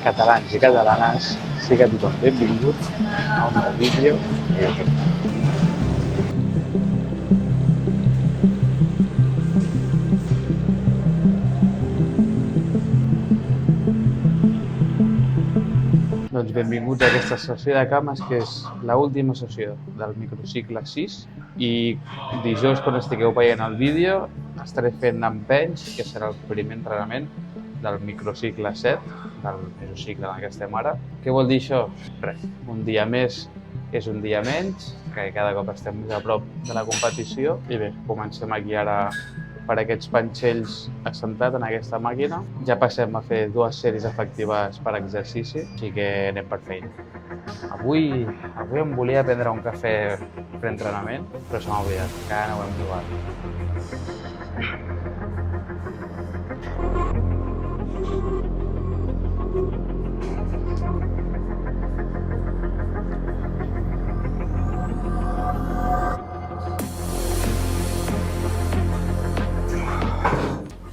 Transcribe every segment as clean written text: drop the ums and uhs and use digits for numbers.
Catalans i catalanes, siga tothom benvingut a un nou vídeo de YouTube. Doncs benvinguts a aquesta sessió de cames, que és l'última sessió del microcicle 6 i dijous, quan estigueu veient el vídeo, estaré fent empenys, que serà el primer entrenament del microcicle 7, del mesocicle en què estem ara. Què vol dir això? Res, un dia més és un dia menys, que cada cop estem més a prop de la competició. I bé, comencem aquí ara per aquests panxells assentat en aquesta màquina. Ja passem a fer 2 sèries efectives per exercici, així que anem per feina. Avui em volia prendre un cafè pre-entrenament, però se m'ha oblidat, encara no ho hem provat.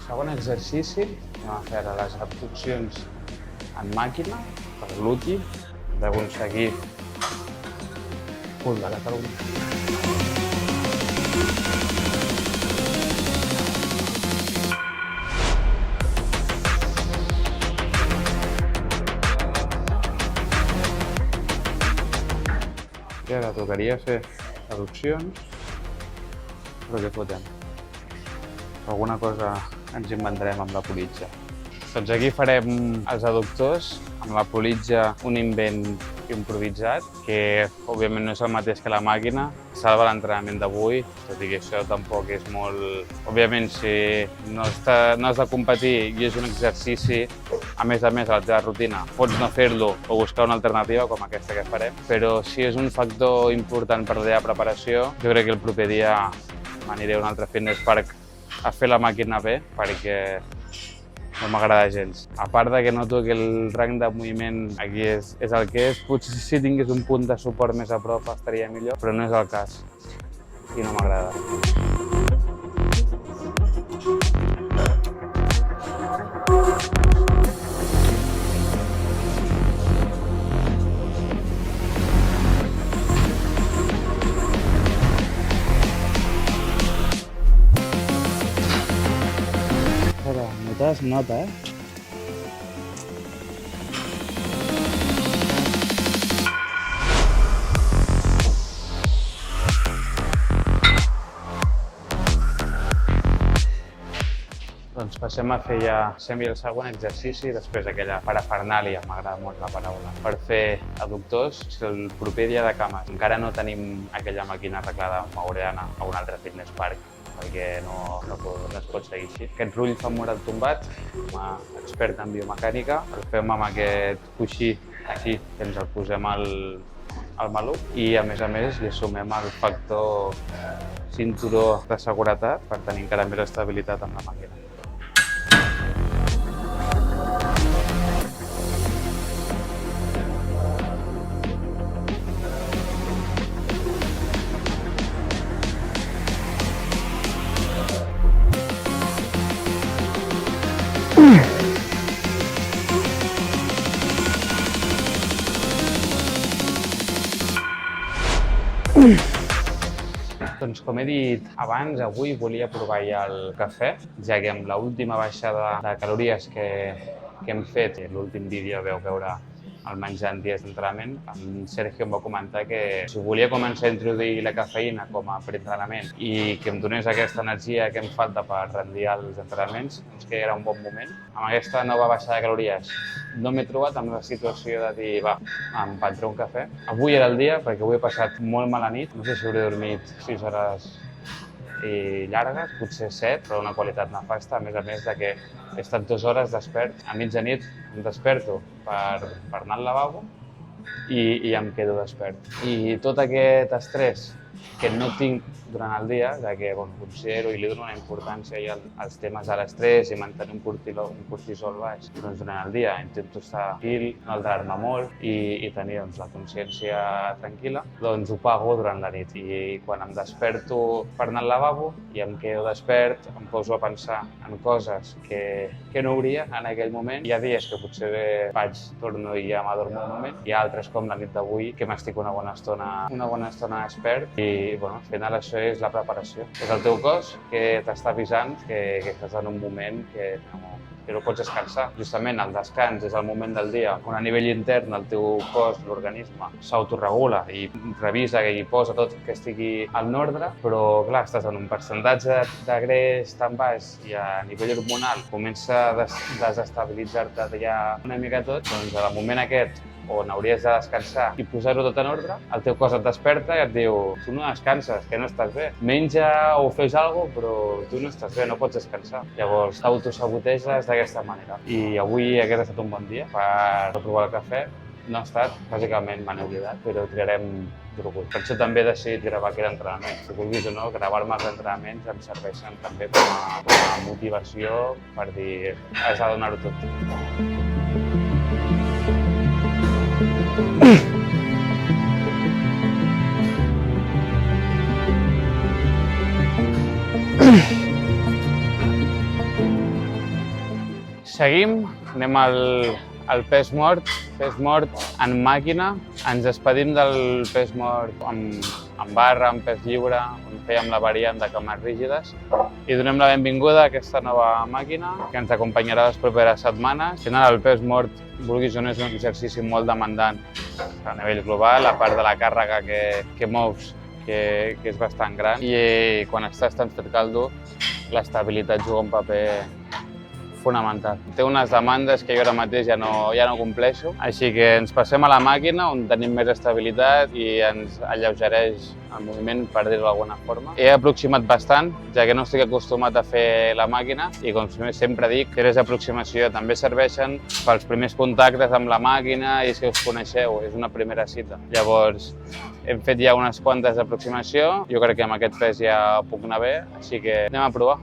Segon exercici, anem a fer les abduccions en màquina per glúti, d'aconseguir cul de Catalunya. I ara tocaria fer adduccions, però què fotem? Alguna cosa ens inventarem amb la politja. Doncs aquí farem els adductors, amb la politja un invent improvisat, que òbviament no és el mateix que la màquina, salva l'entrenament d'avui, tot i que això tampoc és molt... Òbviament, si no has de competir i és un exercici, a més a la teva rutina, pots no fer-lo o buscar una alternativa com aquesta que farem, però si és un factor important per la teva preparació, jo crec que el proper dia m'aniré a un altre fitness park a fer la màquina bé, perquè no m'agrada gens. A part de que noto que el rang de moviment aquí és el que és, potser si tingués un punt de suport més a prop estaria millor, però no és el cas i no m'agrada. Es nota, Doncs passem a fer ja el segon exercici, després aquella parafernàlia, m'agrada molt la paraula, per fer adductors. El proper dia de cames encara no tenim aquella màquina arreglada, m'hauré d'anar a un altre fitness park, perquè no es pot seguir així. Aquest rull femoral tombat, com a expert en biomecànica, el fem amb aquest coixí aquí, que ens el posem al maluc, i a més li sumem el factor cinturó de seguretat per tenir encara més estabilitat amb la màquina. Doncs com he dit abans, avui volia provar ja el cafè, ja que amb l'última baixada de calories que hem fet, l'últim vídeo veu veure el menjar en dies d'entrenament, en Sergio em va comentar que si volia començar a introduir la cafeïna com a preentrenament i que em donés aquesta energia que em falta per rendir els entrenaments, doncs que era un bon moment. Amb aquesta nova baixada de calories no m'he trobat amb la situació de dir, va, em prendré un cafè. Avui era el dia, perquè avui he passat molt mala nit, no sé si hauré dormit 6 hores i llargues, potser 7, però una qualitat nefasta, a més de que he estat 2 hores despert. A mitjanit em desperto per anar al lavabo i em quedo despert. I tot aquest estrès que no tinc durant el dia, ja que considero i li dono una importància als temes de l'estrès i mantenir un cortisol baix. Doncs durant el dia intento estar tranquil, no alterar-me molt i tenir la consciència tranquil·la. Doncs ho pago durant la nit i quan em desperto per anar al lavabo i em quedo despert, em poso a pensar en coses que no hauria en aquell moment. Hi ha dies que potser torno i ja m'adormo un moment. Hi ha altres, com la nit d'avui, que m'estic una bona estona despert i al final això és la preparació. És el teu cos que t'està avisant que estàs en un moment que no pots descansar. Justament el descans és el moment del dia on a nivell intern el teu cos, l'organisme, s'autoregula i revisa i posa tot que estigui en ordre, però clar, estàs en un percentatge de greix tan baix i a nivell hormonal comença a desestabilitzar-te ja una mica tot, doncs al moment aquest on hauries de descansar i posar-ho tot en ordre, el teu cos et desperta i et diu tu no descanses, que no estàs bé. Menja o fes alguna cosa, però tu no estàs bé, no pots descansar. Llavors t'autosaboteges d'aquesta manera. I avui aquest ha estat un bon dia per provar el cafè. No ha estat, bàsicament me n'he oblidat, però tirarem d'orgull. Per això també he decidit gravar aquest entrenament. Si vulguis o no, gravar-me els entrenaments em serveixen també com a motivació per dir has de donar-ho tot. Seguim, anem al pes mort en màquina. Ens despedim del pes mort amb barra, amb pes lliure, on fèiem la variant de cames rígides. I donem la benvinguda a aquesta nova màquina que ens acompanyarà les properes setmanes. Al final, el pes mort, vulguis o no, és un exercici molt demandant a nivell global, a part de la càrrega que mous, que és bastant gran. I quan estàs tan fet caldo, l'estabilitat juga un paper fonamental. Té unes demandes que jo ara mateix ja no compleixo, així que ens passem a la màquina on tenim més estabilitat i ens alleugereix el moviment, per dir-ho d'alguna forma. He aproximat bastant, ja que no estic acostumat a fer la màquina i com sempre dic, sèries d'aproximació també serveixen pels primers contactes amb la màquina i si us coneixeu, és una primera cita. Llavors, hem fet ja unes quantes d'aproximació, jo crec que amb aquest pes ja puc anar bé, així que anem a provar.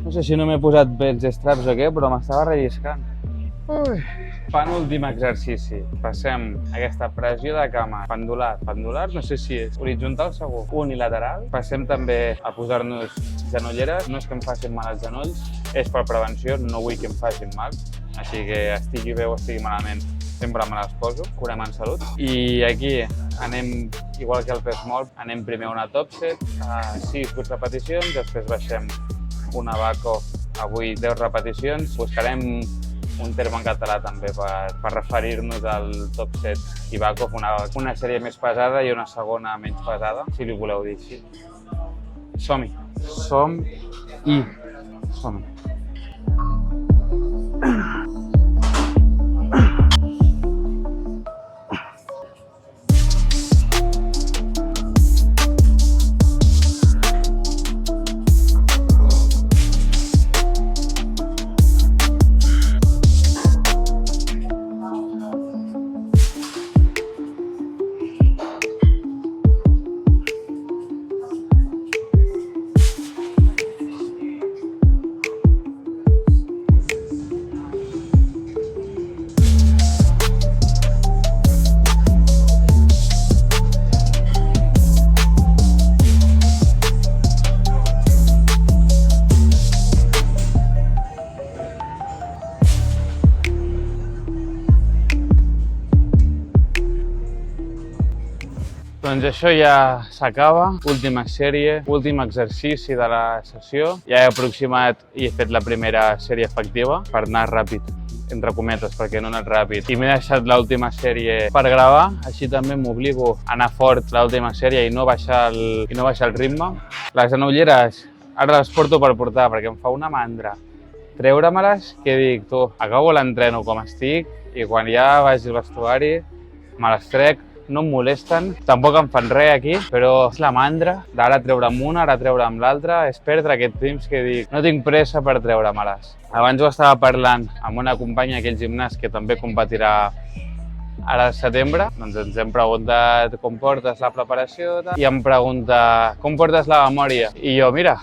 No sé si no m'he posat bé els straps o què, però m'estava relliscant. Penúltim exercici. Passem aquesta pressió de cama pendular. Pendular no sé si és horitzontal segur, unilateral. Passem també a posar-nos genolleres. No és que em facin mal els genolls, és per prevenció, no vull que em facin mal. Així que estigui bé o estigui malament, sempre me les poso, curem en salut. I aquí anem, igual que el pes mort, anem primer una top set, a 6-8 repeticions, després baixem una back-off a 8-10 repeticions. Buscarem un terme en català també per referir-nos al top set i back-off, una sèrie més pesada i una segona menys pesada, si li voleu dir així. Som-hi! Som-hi! Doncs això ja s'acaba, última sèrie, últim exercici de la sessió. Ja he aproximat i he fet la primera sèrie efectiva per anar ràpid. entre cometes, perquè no he anat ràpid. I m'he deixat l'última sèrie per gravar, així també m'obligo a anar fort l'última sèrie i no baixar el ritme. Les genolleres ara les porto per portar, perquè em fa una mandra treure-me-les que dic, tu, acabo l'entreno com estic i quan ja vagi al vestuari me les trec, no em molesten, tampoc em fan res aquí, però és la mandra d'ara treure'm una, ara treure'm l'altra, és perdre aquest temps que dic, no tinc pressa per treure-me-les. Abans ho estava parlant amb una companya aquí al gimnàs que també competirà ara al setembre, doncs ens hem preguntat com portes la preparació i em pregunta com portes la memòria. I jo, mira,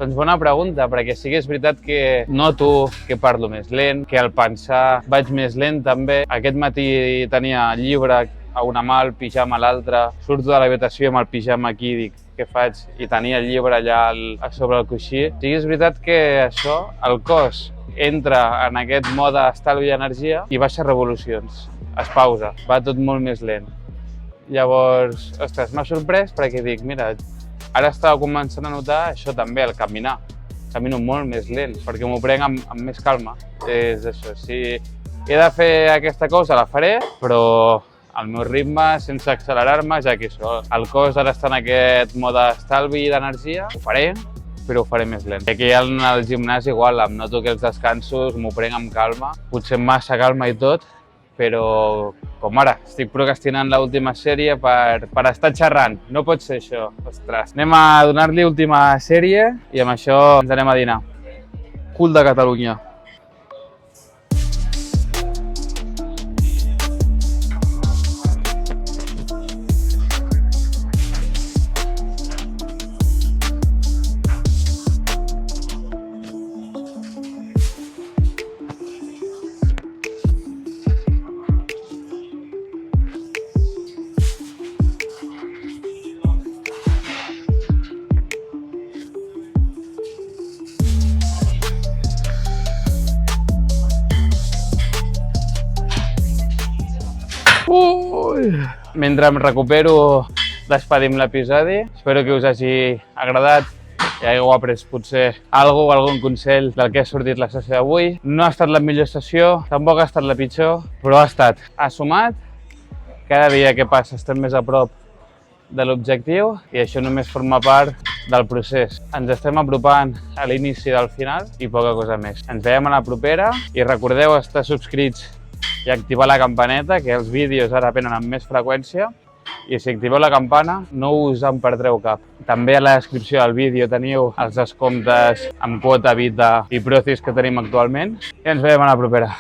doncs bona pregunta, perquè sí que és veritat que noto que parlo més lent, que al pensar vaig més lent també. Aquest matí tenia el llibre a una mà, el pijama a l'altra, surto de l'habitació amb el pijama aquí, dic, què faig? I tenia el llibre allà a sobre el coixí. Sí que és veritat que això, el cos entra en aquest mode estalvi d'energia i baixa revolucions, es pausa, va tot molt més lent. Llavors, ostres, m'ha sorprès perquè dic, mira, ara estava començant a notar això també, el caminar. Camino molt més lent, perquè m'ho prenc amb més calma. És això, si he de fer aquesta cosa la faré, però al meu ritme, sense accelerar-me, ja que això, el cos ara està en aquest mode estalvi d'energia, ho faré, però ho faré més lent. Aquí al gimnàs igual, em noto que els descansos m'ho prenc amb calma, potser massa calma i tot, però com ara, estic procrastinant l'última sèrie per estar xerrant. No pot ser això, ostres. Anem a donar-li última sèrie i amb això ens anem a dinar. Cul de Catalunya. Mentre em recupero, despedim l'episodi. Espero que us hagi agradat i hagueu après potser algun consell del que ha sortit la sessió d'avui. No ha estat la millor sessió, tampoc ha estat la pitjor, però ha estat. Ha sumat, cada dia que passa estem més a prop de l'objectiu i això només forma part del procés. Ens estem apropant a l'inici del final i poca cosa més. Ens veiem a la propera i recordeu estar subscrits i activar la campaneta, que els vídeos ara venen amb més freqüència i si activeu la campana no us en perdreu cap. També a la descripció del vídeo teniu els descomptes amb quota Vita i Procis que tenim actualment i ens veiem a la propera.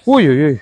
Ui, ui, ui.